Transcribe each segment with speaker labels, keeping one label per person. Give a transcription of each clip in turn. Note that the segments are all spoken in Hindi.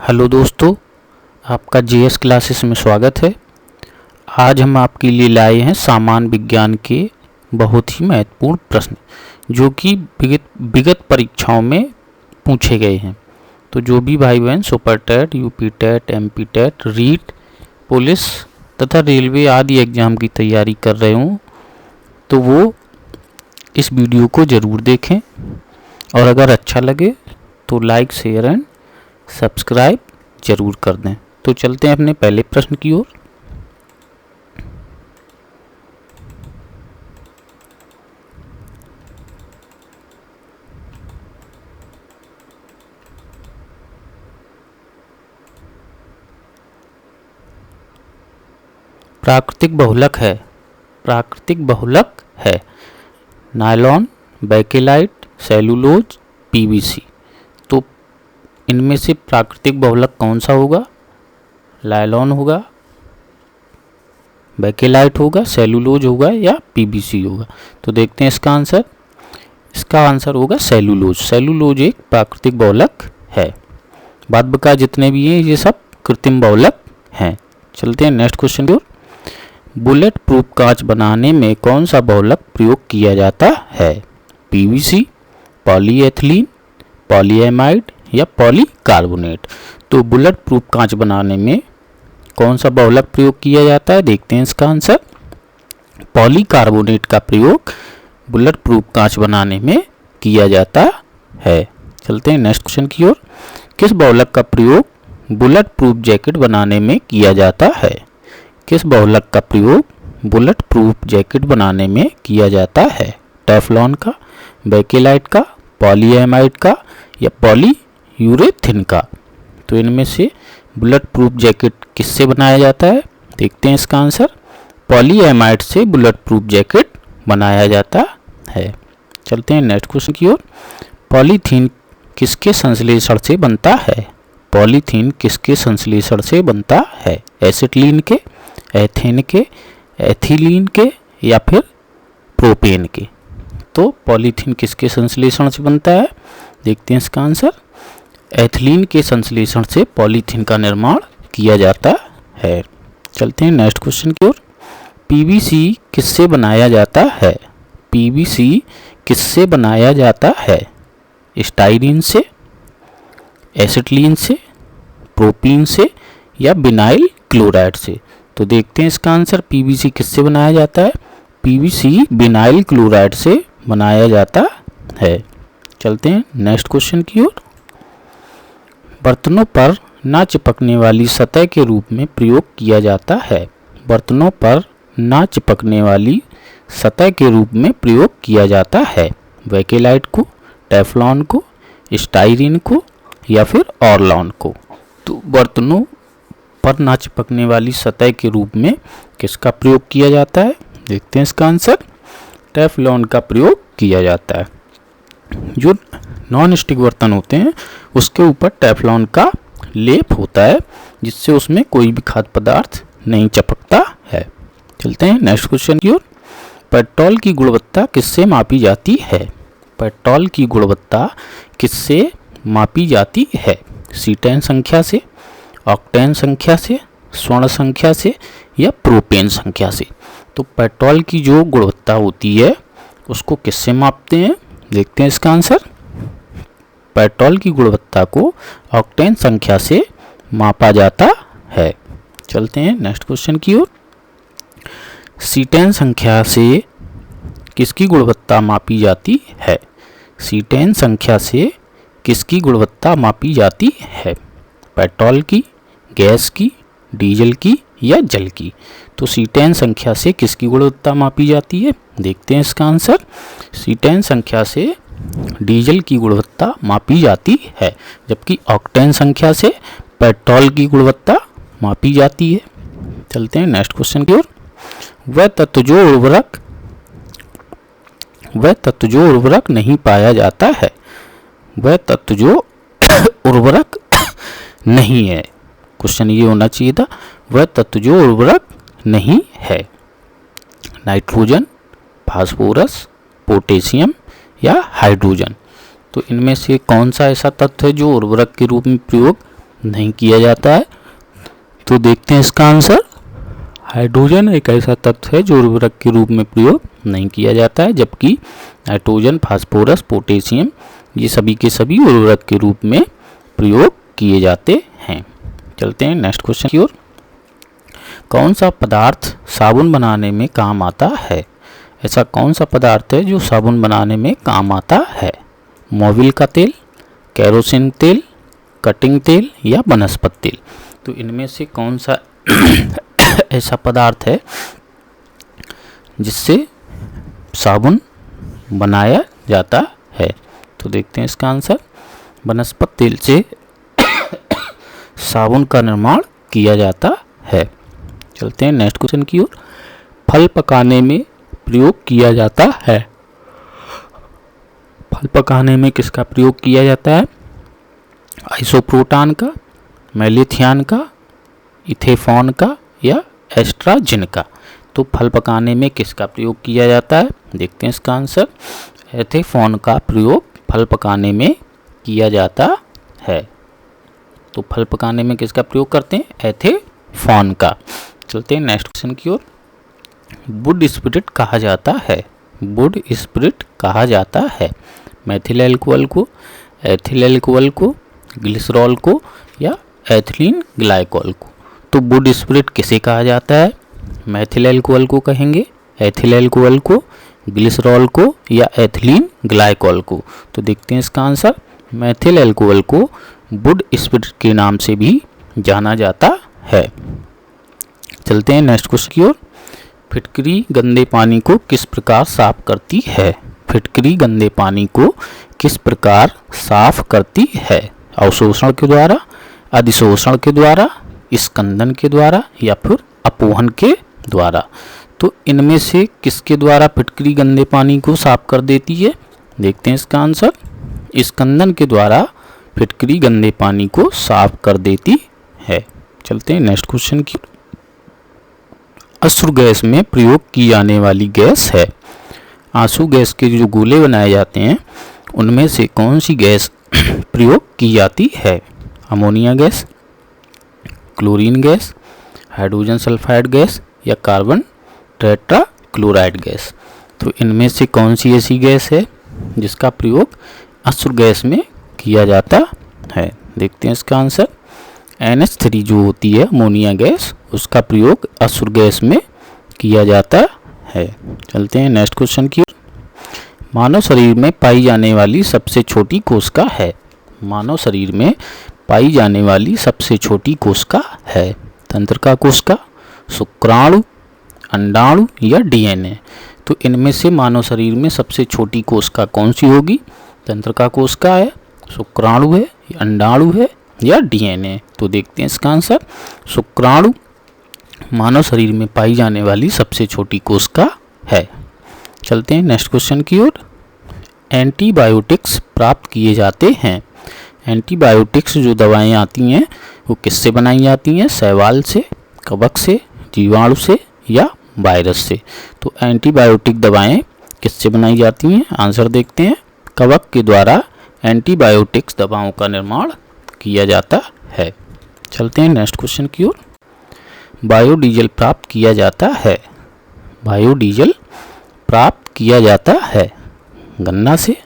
Speaker 1: हेलो दोस्तों, आपका जीएस क्लासेस में स्वागत है। आज हम आपके लिए लाए हैं सामान्य विज्ञान के बहुत ही महत्वपूर्ण प्रश्न जो कि विगत परीक्षाओं में पूछे गए हैं। तो जो भी भाई बहन super TET, UP TET, MP TET, REET, police तथा रेलवे आदि एग्ज़ाम की तैयारी कर रहे हों तो वो इस वीडियो को ज़रूर देखें और अगर अच्छा लगे तो लाइक, शेयर एंड सब्सक्राइब जरूर कर दें। तो चलते हैं अपने पहले प्रश्न की ओर। प्राकृतिक बहुलक है नायलॉन, बेकेलाइट, सेलुलोज, पीवीसी। तो इनमें से प्राकृतिक बहुलक कौन सा होगा? नायलॉन होगा, बेकेलाइट होगा, सेलुलोज होगा या पीवीसी होगा? तो देखते हैं इसका आंसर। इसका आंसर होगा सेलुलोज। सेलुलोज एक प्राकृतिक बहुलक है। बाद बका जितने भी हैं ये सब कृत्रिम बहुलक हैं। चलते हैं नेक्स्ट क्वेश्चन की ओर। बुलेट प्रूफ कांच बनाने में कौन सा बहुलक प्रयोग किया जाता है? पीवीसी, पॉलीएथिलीन, पॉलीएमाइड या पॉलीकार्बोनेट। तो बुलेट प्रूफ कांच बनाने में कौन सा बहुलक प्रयोग किया जाता है? देखते हैं इसका आंसर। पॉलीकार्बोनेट का प्रयोग बुलेट प्रूफ कांच बनाने में किया जाता है। चलते हैं नेक्स्ट क्वेश्चन की ओर। किस बहुलक का प्रयोग बुलेट प्रूफ जैकेट बनाने में किया जाता है? किस बहुलक का प्रयोग बुलेट प्रूफ जैकेट बनाने में किया जाता है? टेफ्लॉन का, बेकेलाइट का, पॉलीएमाइड का या पॉलीयूरेथिन का? तो इनमें से बुलेट प्रूफ जैकेट किससे बनाया जाता है? देखते हैं इसका आंसर। पॉलीएमाइड से बुलेट प्रूफ जैकेट बनाया जाता है। चलते हैं नेक्स्ट क्वेश्चन की ओर। पॉलीथीन किसके संश्लेषण से बनता है? पॉलीथीन किसके संश्लेषण से बनता है? एसिटिलीन के, एथेन के, एथिलीन के या फिर प्रोपेन के? तो पॉलीथीन किसके संश्लेषण से बनता है? देखते हैं इसका आंसर। एथिलीन के संश्लेषण से पॉलीथीन का निर्माण किया जाता है। चलते हैं नेक्स्ट क्वेश्चन की ओर। पीवीसी किससे बनाया जाता है? पीवीसी किससे बनाया जाता है? स्टाइरीन से, एसिटिलीन से, प्रोपीन से या विनाइल क्लोराइड से? तो देखते हैं इसका आंसर। पीवीसी किससे बनाया जाता है? पीवीसी विनाइल क्लोराइड से बनाया जाता है। चलते हैं नेक्स्ट क्वेश्चन की ओर। बर्तनों पर ना चिपकने वाली सतह के रूप में प्रयोग किया जाता है। बर्तनों पर ना चिपकने वाली सतह के रूप में प्रयोग किया जाता है। बेकेलाइट को, टेफ्लॉन को, स्टाइरीन को या फिर ऑरलॉन को? तो बर्तनों पर ना चिपकने वाली सतह के रूप में किसका प्रयोग किया जाता है? देखते हैं इसका आंसर। टेफ्लॉन का प्रयोग किया जाता है। जो नॉन स्टिक बर्तन होते हैं उसके ऊपर टेफ्लॉन का लेप होता है जिससे उसमें कोई भी खाद्य पदार्थ नहीं चिपकता है। चलते हैं नेक्स्ट क्वेश्चन की ओर। पेट्रोल की गुणवत्ता किससे मापी जाती है? पेट्रोल की गुणवत्ता किससे मापी जाती है? सीटेन संख्या से, ऑक्टेन संख्या से, स्वर्ण संख्या से या प्रोपेन संख्या से? तो पेट्रोल की जो गुणवत्ता होती है उसको किससे मापते हैं? देखते हैं इसका आंसर। पेट्रोल की गुणवत्ता को ऑक्टेन संख्या से मापा जाता है। चलते हैं नेक्स्ट क्वेश्चन की ओर। सीटेन संख्या से किसकी गुणवत्ता मापी जाती है? सीटेन संख्या से किसकी गुणवत्ता मापी जाती है? पेट्रोल की, गैस की, डीजल की या जल की? तो सीटेन संख्या से किसकी गुणवत्ता मापी जाती है? देखते हैं इसका आंसर। सीटेन संख्या से डीजल की गुणवत्ता मापी जाती है जबकि ऑक्टेन संख्या से पेट्रोल की गुणवत्ता मापी जाती है। चलते हैं नेक्स्ट क्वेश्चन की ओर। वह तत्व जो उर्वरक नहीं पाया जाता है। वह तत्व जो उर्वरक नहीं है। क्वेश्चन ये होना चाहिए था, वह तत्व जो उर्वरक नहीं है। नाइट्रोजन, फास्फोरस, पोटेशियम या हाइड्रोजन? तो इनमें से कौन सा ऐसा तत्व है जो उर्वरक के रूप में प्रयोग नहीं किया जाता है। तो देखते हैं इसका आंसर। हाइड्रोजन एक ऐसा तत्व है जो उर्वरक के रूप में प्रयोग नहीं किया जाता है, जबकि नाइट्रोजन, फास्फोरस, पोटेशियम ये सभी के सभी उर्वरक के रूप में प्रयोग किए जाते हैं। चलते हैं नेक्स्ट क्वेश्चन की ओर। कौन सा पदार्थ साबुन बनाने में काम आता है? ऐसा कौन सा पदार्थ है जो साबुन बनाने में काम आता है? मोबिल का तेल, केरोसिन तेल, कटिंग तेल या वनस्पति तेल? तो इनमें से कौन सा ऐसा पदार्थ है जिससे साबुन बनाया जाता है? तो देखते हैं इसका आंसर। वनस्पति तेल से साबुन का निर्माण किया जाता है। चलते हैं नेक्स्ट क्वेश्चन की ओर। फल पकाने में प्रयोग किया जाता है। फल पकाने में किसका प्रयोग किया जाता है? आइसोप्रोटान का, मेलिथियान का, इथेफॉन का या एस्ट्राजिन का? तो फल पकाने में किसका प्रयोग किया जाता है? देखते हैं इसका आंसर। एथेफॉन का प्रयोग फल पकाने में किया जाता है। तो फल पकाने में किसका प्रयोग करते हैं? एथेफॉन का। चलते हैं नेक्स्ट क्वेश्चन की ओर। वुड स्पिरिट कहा जाता है। वुड स्पिरिट कहा जाता है मैथिल एल्कोहल को, एथिल एल्कोहल को, ग्लिसरॉल को या एथिलीन ग्लाइकॉल को? तो वुड स्पिरिट किसे कहा जाता है? मैथिल एल्कोहल को कहेंगे, एथिल एल्कोहल को, ग्लिसरॉल को या एथिलीन ग्लाइकॉल को? तो देखते हैं इसका आंसर। मैथिल एल्कोहल को वुड स्पिरिट के नाम से भी जाना जाता है। चलते हैं नेक्स्ट क्वेश्चन की ओर। फिटकरी गंदे पानी को किस प्रकार साफ करती है? फिटकरी गंदे पानी को किस प्रकार साफ करती है? अवशोषण के द्वारा, अधिशोषण के द्वारा, स्कंदन के द्वारा या फिर अपोहन के द्वारा? तो इनमें से किसके द्वारा फिटकरी गंदे पानी को साफ कर देती है? देखते हैं इसका आंसर। स्कंदन के द्वारा फिटकरी गंदे पानी को साफ कर देती है। चलते हैं नेक्स्ट क्वेश्चन की। अश्रु गैस में प्रयोग की जाने वाली गैस है। आंसू गैस के जो गोले बनाए जाते हैं उनमें से कौन सी गैस प्रयोग की जाती है? Ammonia gas, chlorine gas, hydrogen sulphide gas या कार्बन टेट्रा क्लोराइड गैस? तो इनमें से कौन सी ऐसी गैस है जिसका प्रयोग अश्रु गैस में किया जाता है? देखते हैं इसका आंसर। NH3 जो होती है अमोनिया गैस, उसका प्रयोग अश्रु गैस में किया जाता है। चलते हैं नेक्स्ट क्वेश्चन की ओर। मानव शरीर में पाई जाने वाली सबसे छोटी कोशिका है। मानव शरीर में पाई जाने वाली सबसे छोटी कोशिका है। तंत्रिका कोशिका, शुक्राणु, अंडाणु या DNA? तो इनमें से मानव शरीर में सबसे छोटी कोशिका कौन सी होगी? तंत्रिका कोशिका है, शुक्राणु है, अंडाणु है या DNA? तो देखते हैं इसका आंसर। शुक्राणु मानव शरीर में पाई जाने वाली सबसे छोटी कोशिका है। चलते हैं नेक्स्ट क्वेश्चन की ओर। एंटीबायोटिक्स प्राप्त किए जाते हैं। एंटीबायोटिक्स जो दवाएं आती हैं वो किससे बनाई जाती हैं? शैवाल से, कवक से, जीवाणु से या वायरस से? तो एंटीबायोटिक दवाएं किससे बनाई जाती हैं? आंसर देखते हैं। कवक के द्वारा एंटीबायोटिक्स दवाओं का निर्माण किया जाता है। चलते हैं नेक्स्ट क्वेश्चन की ओर। बायोडीजल प्राप्त किया जाता है। बायोडीजल प्राप्त किया जाता है गन्ना से,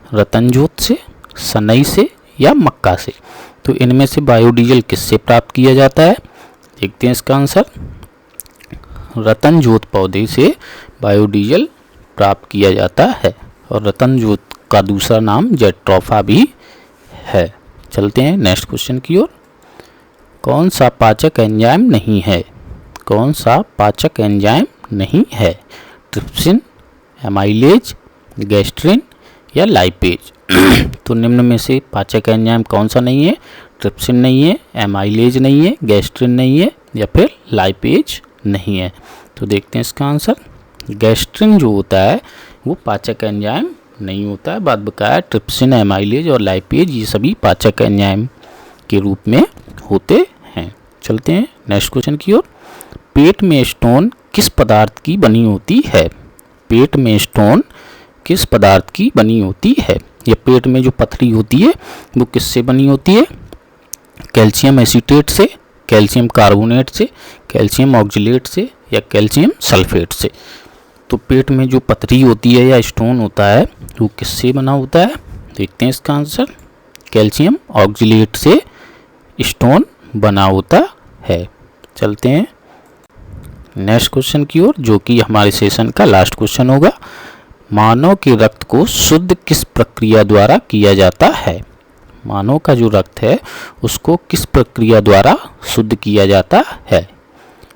Speaker 1: रतनजोत से, सनई से या मक्का से? तो इनमें से बायोडीजल किससे प्राप्त किया जाता है? देखते हैं इसका आंसर। रतनजोत पौधे से बायोडीजल प्राप्त किया जाता है और रतनजोत का दूसरा नाम जेट्रोफा भी है। चलते हैं नेक्स्ट क्वेश्चन की ओर। कौन सा पाचक एंजाइम नहीं है? कौन सा पाचक एंजाइम नहीं है? ट्रिप्सिन, एमाइलेज, गैस्ट्रिन या लाइपेज? तो निम्न में से पाचक एंजाइम कौन सा नहीं है? ट्रिप्सिन नहीं है, एमाइलेज नहीं है, गैस्ट्रिन नहीं है या फिर लाइपेज नहीं है? तो देखते हैं इसका आंसर। गैस्ट्रिन जो होता है वो पाचक एंजाइम नहीं होता है, बाद बकाया ट्रिप्सिन, एमाइलेज और लाइपेज ये सभी पाचक एंजाइम के रूप में होते हैं। चलते हैं नेक्स्ट क्वेश्चन की ओर। पेट में स्टोन किस पदार्थ की बनी होती है? पेट में स्टोन किस पदार्थ की बनी होती है? या पेट में जो पथरी होती है वो किससे बनी होती है? कैल्शियम एसीटेट से, कैल्शियम कार्बोनेट से, कैल्शियम ऑक्जेलेट से या कैल्शियम सल्फेट से। तो पेट में जो पथरी होती है या स्टोन होता है वो किससे बना होता है? देखते हैं इसका आंसर। कैल्शियम ऑक्जेलेट से स्टोन बना होता है। चलते हैं नेक्स्ट क्वेश्चन की ओर, जो कि हमारे सेशन का लास्ट क्वेश्चन होगा। मानव के रक्त को शुद्ध किस प्रक्रिया द्वारा किया जाता है? मानव का जो रक्त है उसको किस प्रक्रिया द्वारा शुद्ध किया जाता है?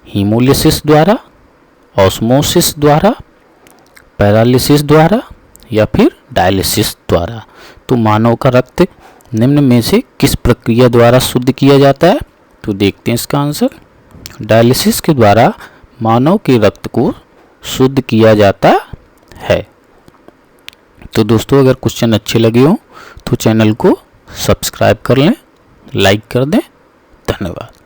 Speaker 1: हीमोलिसिस द्वारा, ऑस्मोसिस द्वारा, पैरालिसिस द्वारा या फिर डायलिसिस द्वारा। तो मानव का रक्त निम्न में से किस प्रक्रिया द्वारा शुद्ध किया जाता है? तो देखते हैं इसका आंसर। डायलिसिस के द्वारा मानव के रक्त को शुद्ध किया जाता है। तो दोस्तों, अगर क्वेश्चन अच्छे लगे हो तो चैनल को सब्सक्राइब कर लें, लाइक कर दें। धन्यवाद।